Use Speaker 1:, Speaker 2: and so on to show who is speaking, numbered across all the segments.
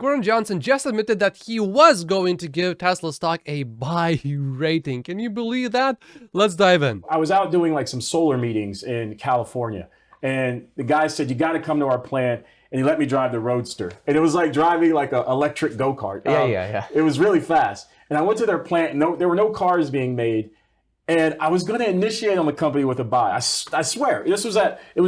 Speaker 1: Gordon Johnson just admitted that he was going to give Tesla stock a buy rating. Can you believe that? Let's dive in.
Speaker 2: I was out doing like some solar meetings in California, and the guy said, you got to come to our plant, and he let me drive the Roadster. And it was like driving like an electric go-kart.
Speaker 3: Yeah.
Speaker 2: It was really fast. And I went to their plant, and there were no cars being made. And I was going to initiate on the company with a buy. I swear, it was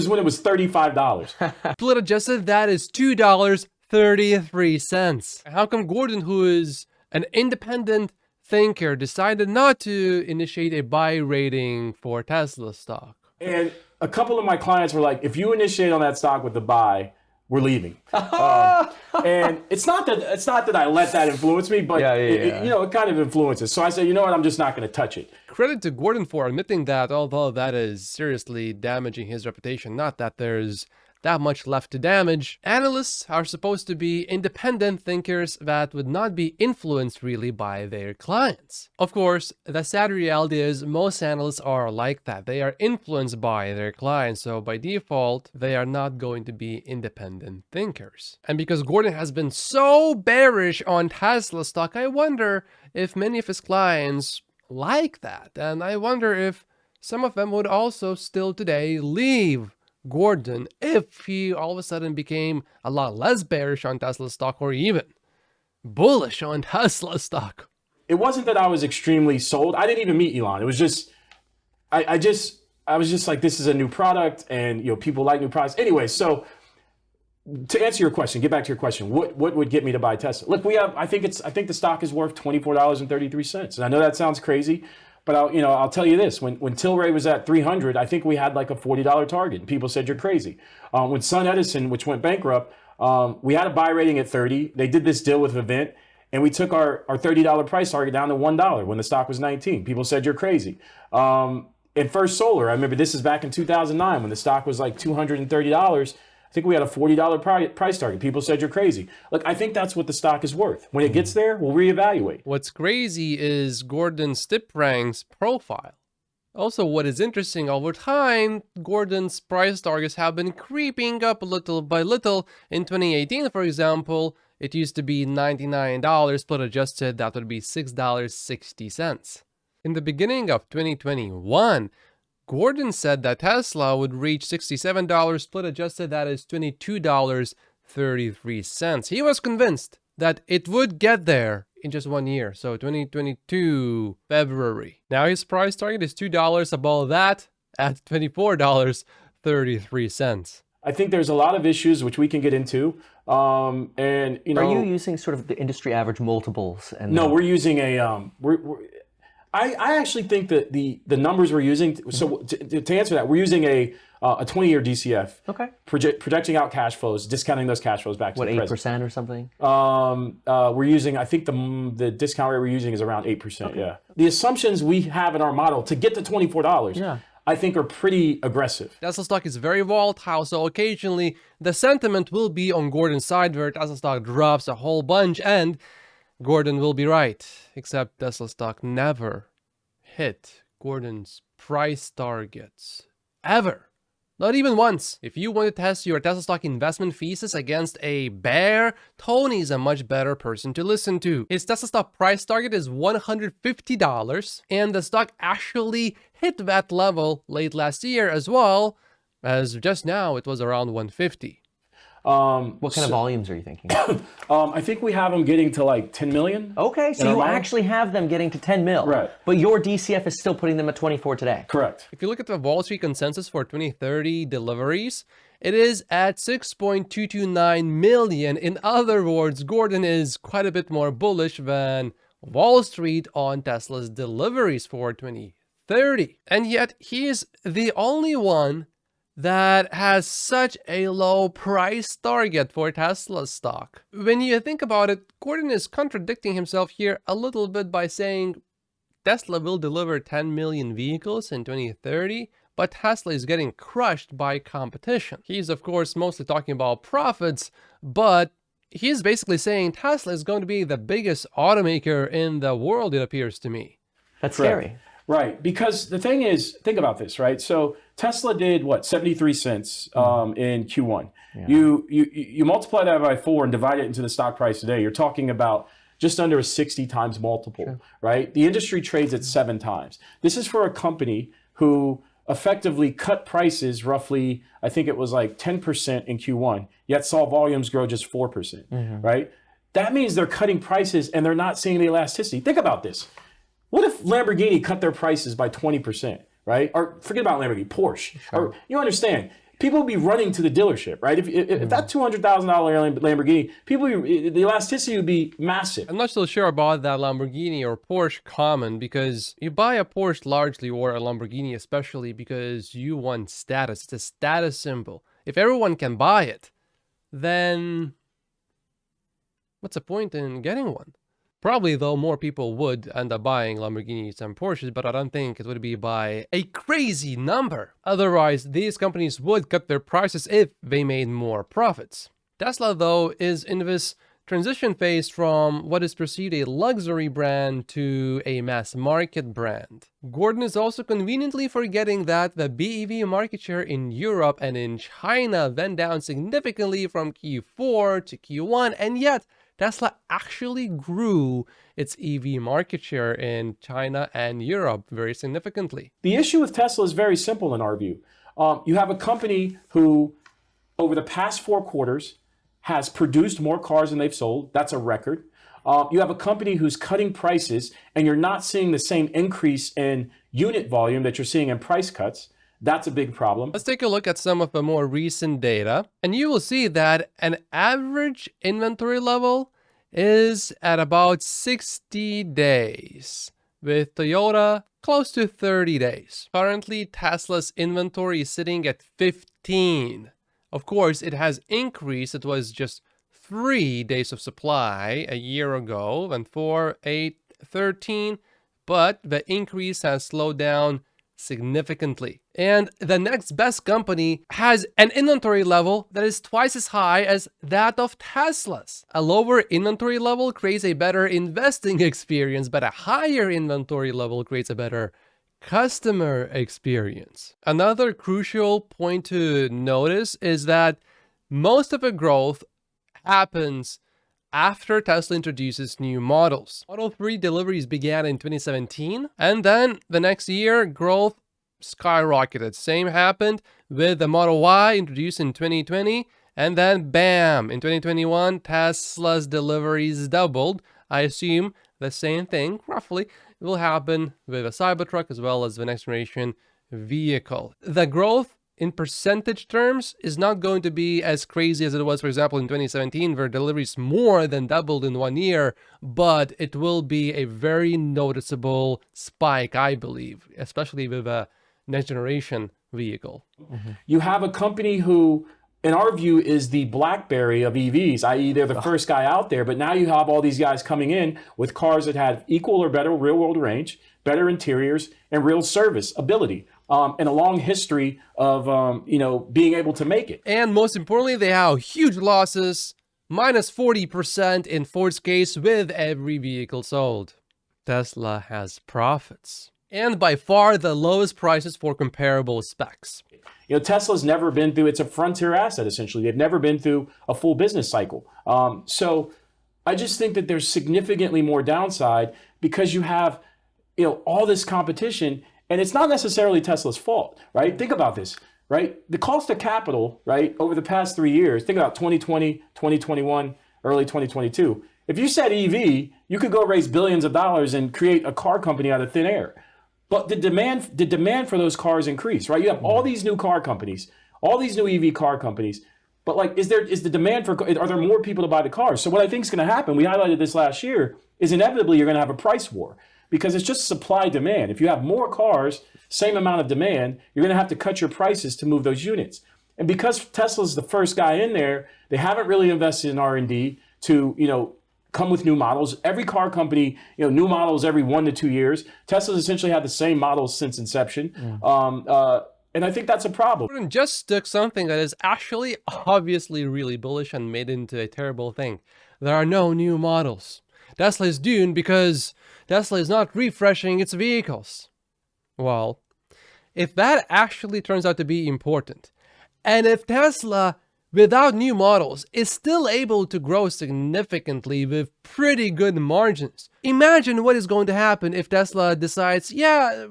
Speaker 2: when it was $35.
Speaker 1: Split adjusted, that is $2.33. How come Gordon, who is an independent thinker, decided not to initiate a buy rating for Tesla stock?
Speaker 2: And a couple of my clients were like, if you initiate on that stock with the buy, we're leaving. And it's not that I let that influence me, but it kind of influences. So I said, you know what, I'm just not going to touch it.
Speaker 1: Credit to Gordon for admitting that, although that is seriously damaging his reputation. Not that there's that much left to damage. Analysts are supposed to be independent thinkers that would not be influenced really by their clients. Of course, the sad reality is most analysts are like that. They are influenced by their clients, so by default, they are not going to be independent thinkers. And because Gordon has been so bearish on Tesla stock, I wonder if many of his clients like that. And I wonder if some of them would also still today leave Gordon if he all of a sudden became a lot less bearish on Tesla stock or even bullish on Tesla stock.
Speaker 2: It wasn't that I was extremely sold. I didn't even meet Elon. It was just, I was just like, this is a new product, and people like new products. Anyway, so to answer your question, get back to your question, what would get me to buy Tesla? Look, I think the stock is worth $24.33. And I know that sounds crazy, but I'll tell you this: when Tilray was at 300, I think we had like a $40 target, and people said you're crazy. When Sun Edison, which went bankrupt, we had a buy rating at 30. They did this deal with Vivint, and we took our $30 price target down to $1 when the stock was 19. People said you're crazy. And First Solar, I remember this is back in 2009 when the stock was like $230. I think we had a $40 price target. People said you're crazy. Look, I think that's what the stock is worth. When it gets there, we'll reevaluate.
Speaker 1: What's crazy is Gordon's tip ranks profile. Also, what is interesting, over time, Gordon's price targets have been creeping up little by little. In 2018, for example, it used to be $99, split adjusted, that would be $6.60. In the beginning of 2021, Gordon said that Tesla would reach $67, split adjusted, that is $22.33. He was convinced that it would get there in just 1 year, so 2022 February. Now his price target is $2 above that at $24.33.
Speaker 2: I think there's a lot of issues which we can get into. Are
Speaker 3: you using sort of the industry average multiples? And
Speaker 2: no, we're using a I actually think that the numbers we're using, so to answer that, we're using a 20-year DCF.
Speaker 3: Okay.
Speaker 2: Projecting out cash flows, discounting those cash flows back to the present.
Speaker 3: 8% or something?
Speaker 2: We're using, I think the discount rate we're using is around 8%. Okay. Yeah. The assumptions we have in our model to get to $24, I think are pretty aggressive.
Speaker 1: Tesla stock is very volatile, so occasionally the sentiment will be on Gordon's side where Tesla stock drops a whole bunch and Gordon will be right, except Tesla stock never hit Gordon's price targets. Ever. Not even once. If you want to test your Tesla stock investment thesis against a bear, Tony's a much better person to listen to. His Tesla stock price target is $150, and the stock actually hit that level late last year as well, as just now it was around $150.
Speaker 3: What kind of volumes are you thinking?
Speaker 2: I think we have them getting to like 10 million.
Speaker 3: Okay, so you actually have them getting to 10 mil.
Speaker 2: Right.
Speaker 3: But your DCF is still putting them at 24 today.
Speaker 2: Correct.
Speaker 1: If you look at the Wall Street consensus for 2030 deliveries, it is at 6.229 million. In other words, Gordon is quite a bit more bullish than Wall Street on Tesla's deliveries for 2030. And yet, he is the only one that has such a low price target for Tesla stock. When you think about it, Gordon is contradicting himself here a little bit by saying Tesla will deliver 10 million vehicles in 2030, but Tesla is getting crushed by competition. He's of course mostly talking about profits, but he's basically saying Tesla is going to be the biggest automaker in the world, it appears to me.
Speaker 3: That's scary.
Speaker 2: Right, because the thing is, think about this, right? So Tesla did what, 73 cents in Q1. You multiply that by 4 and divide it into the stock price today. You're talking about just under a 60 times multiple, right? The industry trades at 7 times. This is for a company who effectively cut prices roughly, I think it was like 10% in Q1, yet saw volumes grow just 4%, right? That means they're cutting prices and they're not seeing the elasticity. Think about this. What if Lamborghini cut their prices by 20%, right? Or forget about Lamborghini, Porsche. Or you understand, people would be running to the dealership, right? If that $200,000 Lamborghini, the elasticity would be massive.
Speaker 1: I'm not so sure about that Lamborghini or Porsche comment, because you buy a Porsche largely, or a Lamborghini especially, because you want status. It's a status symbol. If everyone can buy it, then what's the point in getting one? Probably, though, more people would end up buying Lamborghinis and Porsches, but I don't think it would be by a crazy number. Otherwise, these companies would cut their prices if they made more profits. Tesla, though, is in this transition phase from what is perceived a luxury brand to a mass market brand. Gordon is also conveniently forgetting that the BEV market share in Europe and in China went down significantly from Q4 to Q1, and yet Tesla actually grew its EV market share in China and Europe very significantly.
Speaker 2: The issue with Tesla is very simple in our view. You have a company who, over the past 4 quarters, has produced more cars than they've sold. That's a record. You have a company who's cutting prices, and you're not seeing the same increase in unit volume that you're seeing in price cuts. That's a big problem.
Speaker 1: Let's take a look at some of the more recent data, and you will see that an average inventory level is at about 60 days, with Toyota close to 30 days. Currently, Tesla's inventory is sitting at 15. Of course, it has increased. It was just 3 days of supply a year ago, and 4, 8, 13, but the increase has slowed down significantly. And the next best company has an inventory level that is twice as high as that of Tesla's. A lower inventory level creates a better investing experience, but a higher inventory level creates a better customer experience. Another crucial point to notice is that most of the growth happens after Tesla introduces new models. Model 3 deliveries began in 2017, and then the next year, growth skyrocketed. Same happened with the Model Y introduced in 2020, and then bam, in 2021, Tesla's deliveries doubled. I assume the same thing, roughly, will happen with a Cybertruck as well as the next generation vehicle. The growth in percentage terms is not going to be as crazy as it was, for example, in 2017, where deliveries more than doubled in 1 year, but it will be a very noticeable spike, I believe, especially with a next generation vehicle.
Speaker 2: You have a company who, in our view, is the BlackBerry of EVs, i.e. they're the first guy out there, but now you have all these guys coming in with cars that have equal or better real-world range, better interiors, and real service ability. And a long history of, being able to make it.
Speaker 1: And most importantly, they have huge losses, minus 40% in Ford's case with every vehicle sold. Tesla has profits, and by far the lowest prices for comparable specs.
Speaker 2: Tesla's never been through, it's a frontier asset, essentially. They've never been through a full business cycle. So I just think that there's significantly more downside because you have, all this competition. And it's not necessarily Tesla's fault, right? Think about this, right? The cost of capital, right, over the past 3 years, think about 2020, 2021, early 2022. If you said EV, you could go raise billions of dollars and create a car company out of thin air. But the demand for those cars increase, right? You have all these new car companies, all these new EV car companies. But are there more people to buy the cars? So what I think is going to happen, we highlighted this last year, is inevitably you're going to have a price war. Because it's just supply demand. If you have more cars, same amount of demand, you're going to have to cut your prices to move those units. And because Tesla's the first guy in there, they haven't really invested in R&D to, come with new models. Every car company, new models every 1 to 2 years. Tesla's essentially had the same models since inception. And I think that's a problem.
Speaker 1: Gordon just took something that is actually obviously really bullish and made into a terrible thing. There are no new models. Tesla is doomed because Tesla is not refreshing its vehicles. Well, if that actually turns out to be important, and if Tesla, without new models, is still able to grow significantly with pretty good margins, imagine what is going to happen if Tesla decides, yeah,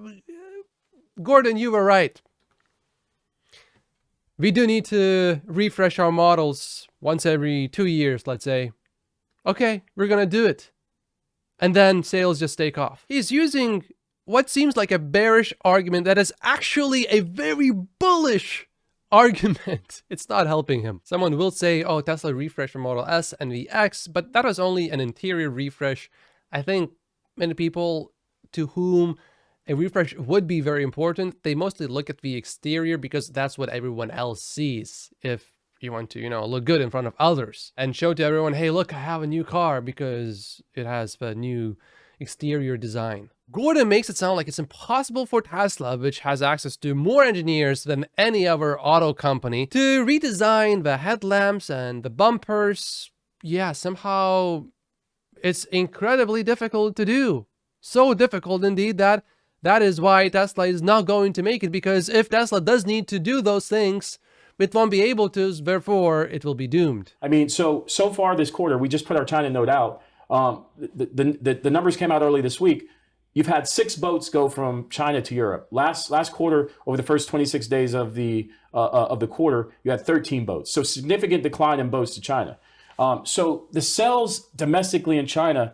Speaker 1: Gordon, you were right. We do need to refresh our models once every 2 years, let's say. Okay, we're gonna do it. And then sales just take off. He's using what seems like a bearish argument that is actually a very bullish argument. It's not helping him. Someone will say, oh, Tesla refreshed from Model S and the X, but that was only an interior refresh. I think many people to whom a refresh would be very important, they mostly look at the exterior because that's what everyone else sees. If you want to, look good in front of others and show to everyone, hey, look, I have a new car because it has the new exterior design. Gordon makes it sound like it's impossible for Tesla, which has access to more engineers than any other auto company, to redesign the headlamps and the bumpers. Yeah, somehow it's incredibly difficult to do. So difficult indeed that is why Tesla is not going to make it, because if Tesla does need to do those things, it won't be able to, therefore it will be doomed.
Speaker 2: I mean, so far this quarter, we just put our China note out. The numbers came out early this week. You've had 6 boats go from China to Europe. Last quarter, over the first 26 days of the quarter, you had 13 boats. So significant decline in boats to China. So the sales domestically in China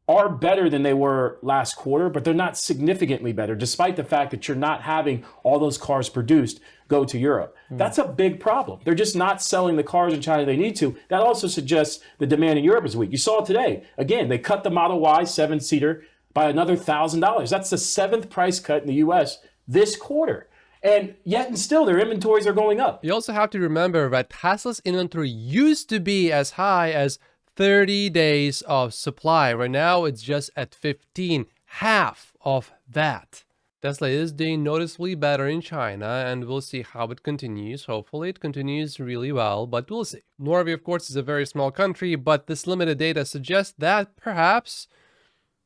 Speaker 2: are better than they were last quarter, but they're not significantly better, despite the fact that you're not having all those cars produced go to Europe. That's a big problem. They're just not selling the cars in China they need to. That also suggests the demand in Europe is weak. You saw it today. Again, they cut the Model Y 7-seater by another $1,000. That's the 7th price cut in the US this quarter. And yet and still, their inventories are going up.
Speaker 1: You also have to remember that Tesla's inventory used to be as high as 30 days of supply. Right now, it's just at 15, half of that. Tesla is doing noticeably better in China, and we'll see how it continues. Hopefully, it continues really well, but we'll see. Norway, of course, is a very small country, but this limited data suggests that perhaps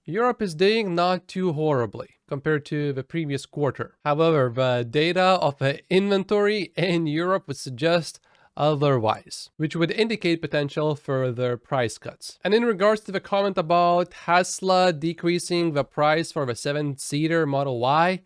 Speaker 1: Europe is doing not too horribly compared to the previous quarter. However, the data of the inventory in Europe would suggest otherwise, which would indicate potential further price cuts. And in regards to the comment about Tesla decreasing the price for the 7-seater Model Y,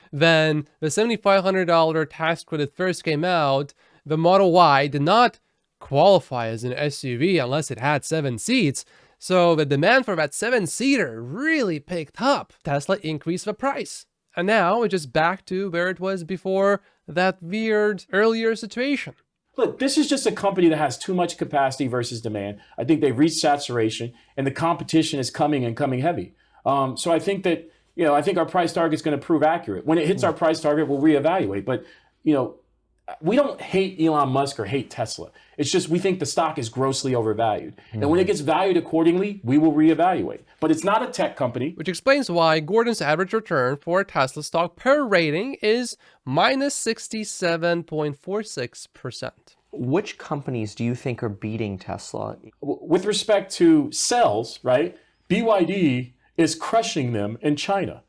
Speaker 1: then the $7,500 tax credit first came out, the Model Y did not qualify as an SUV unless it had 7 seats. So the demand for that 7-seater really picked up. Tesla increased the price. And now it's just back to where it was before that weird earlier situation.
Speaker 2: Look, this is just a company that has too much capacity versus demand. I think they've reached saturation, and the competition is coming and coming heavy. So I think that, I think our price target is going to prove accurate. When it hits our price target, we'll reevaluate. But, we don't hate Elon Musk or hate Tesla. It's just we think the stock is grossly overvalued. And when it gets valued accordingly, we will reevaluate. But it's not a tech company.
Speaker 1: Which explains why Gordon's average return for Tesla stock per rating is minus 67.46%.
Speaker 3: Which companies do you think are beating Tesla?
Speaker 2: With respect to sales, right? BYD is crushing them in China.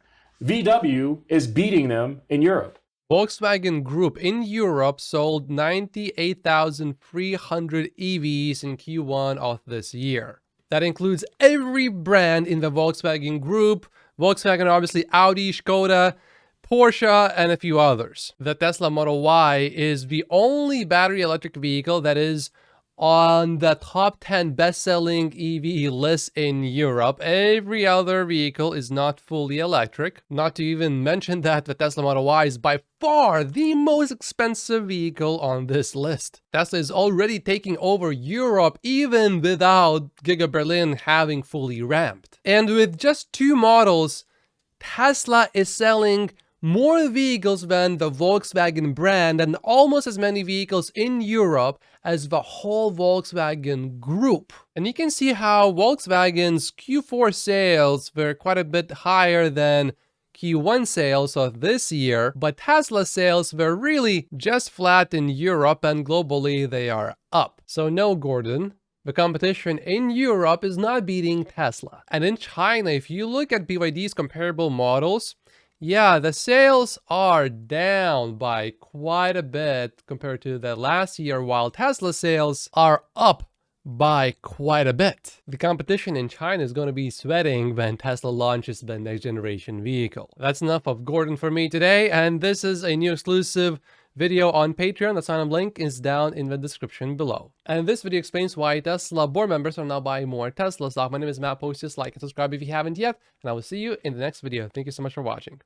Speaker 2: VW is beating them in Europe.
Speaker 1: Volkswagen Group in Europe sold 98,300 EVs in Q1 of this year. That includes every brand in the Volkswagen Group. Volkswagen, obviously, Audi, Skoda, Porsche, and a few others. The Tesla Model Y is the only battery electric vehicle that is on the top 10 best-selling EV list in Europe. Every other vehicle is not fully electric. Not to even mention that the Tesla Model Y is by far the most expensive vehicle on this list. Tesla is already taking over Europe even without Giga Berlin having fully ramped. And with just 2 models, Tesla is selling more vehicles than the Volkswagen brand and almost as many vehicles in Europe as the whole Volkswagen Group. And you can see how Volkswagen's Q4 sales were quite a bit higher than Q1 sales of this year, but Tesla sales were really just flat in Europe, and globally they are up. So no, Gordon, the competition in Europe is not beating Tesla. And in China, if you look at BYD's comparable models, Yeah, the sales are down by quite a bit compared to the last year, while Tesla sales are up by quite a bit. The competition in China is going to be sweating when Tesla launches the next generation vehicle. That's enough of Gordon for me today, and this is a new exclusive video on Patreon. The sign-up link is down in the description below. And this video explains why Tesla board members are now buying more Tesla stock. My name is Matt. Post, like and subscribe if you haven't yet, and I will see you in the next video. Thank you so much for watching.